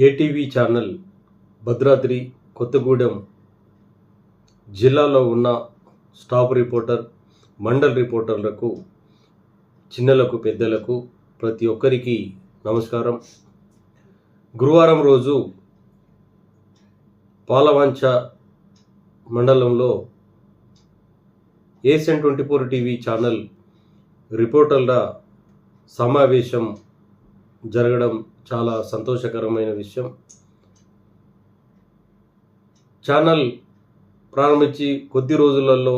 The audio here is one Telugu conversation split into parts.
ఏటీవీ ఛానల్ భద్రాద్రి కొత్తగూడెం జిల్లాలో ఉన్న స్టాఫ్ రిపోర్టర్, మండల్ రిపోర్టర్లకు, చిన్నలకు, పెద్దలకు ప్రతి ఒక్కరికి నమస్కారం. గురువారం రోజు పాలవంచ మండలంలో ఏసియన్ 24 టీవీ ఛానల్ రిపోర్టర్ల సమావేశం జరగడం చాలా సంతోషకరమైన విషయం. ఛానల్ ప్రారంభించి కొద్ది రోజులలో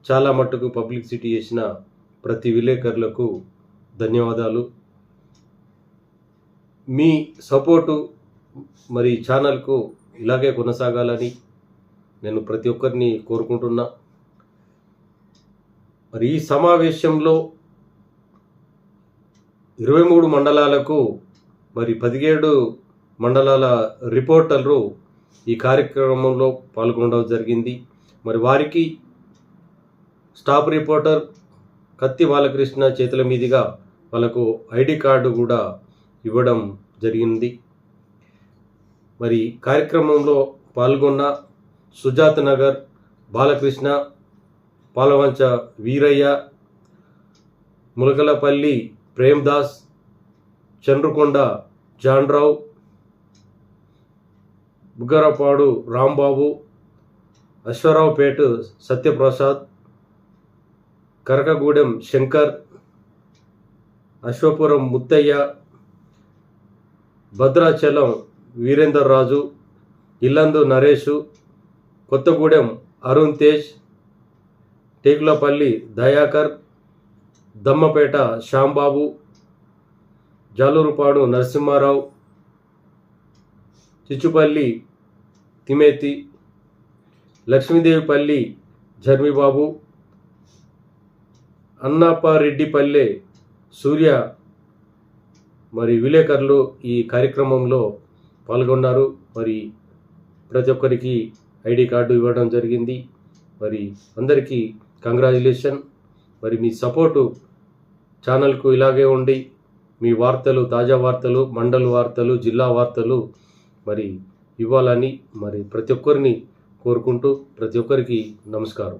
చాలా మట్టుకు పబ్లిసిటీ చేసిన ప్రతి విలేకరులకు ధన్యవాదాలు. మీ సపోర్టు ఛానల్కు ఇలాగే కొనసాగాలని నేను ప్రతి ఒక్కరిని కోరుకుంటున్నా. ఈ సమావేశంలో 23 మండలాలకు 17 మండలాల రిపోర్టర్లు ఈ కార్యక్రమంలో పాల్గొనడం జరిగింది. వారికి స్టాఫ్ రిపోర్టర్ కత్తి బాలకృష్ణ చేతుల మీదుగా వాళ్ళకు ఐడి కార్డు కూడా ఇవ్వడం జరిగింది. కార్యక్రమంలో పాల్గొన్న సుజాత్ నగర్ బాలకృష్ణ, పాలవంచ వీరయ్య, ములకలపల్లి ప్రేమ్దాస్, చండ్రుకొండ జాన్రావు, బుగ్గరపాడు రాంబాబు, అశ్వరావుపేట సత్యప్రసాద్, కరకగూడెం శంకర్, అశ్వపురం ముత్తయ్య, భద్రాచలం వీరేందర్ రాజు, ఇల్లందు నరేషు, కొత్తగూడెం అరుణ్ తేజ్, టేకులపల్లి దయాకర్, దమ్మపేట శ్యాంబాబు, జాలూరుపాడు నరసింహారావు, చిచ్చుపల్లి తిమేతి, లక్ష్మీదేవిపల్లి జర్మిబాబు, అన్నాపారెడ్డిపల్లె సూర్య విలేకరులు ఈ కార్యక్రమంలో పాల్గొన్నారు. ప్రతి ఒక్కరికి ఐడి కార్డు ఇవ్వడం జరిగింది. అందరికీ కంగ్రాచులేషన్. మీ సపోర్టు ఛానల్కు ఇలాగే ఉండి మీ వార్తలు, తాజా వార్తలు, మండల్ వార్తలు, జిల్లా వార్తలు ఇవ్వాలని ప్రతి ఒక్కరిని కోరుకుంటూ ప్రతి ఒక్కరికి నమస్కారం.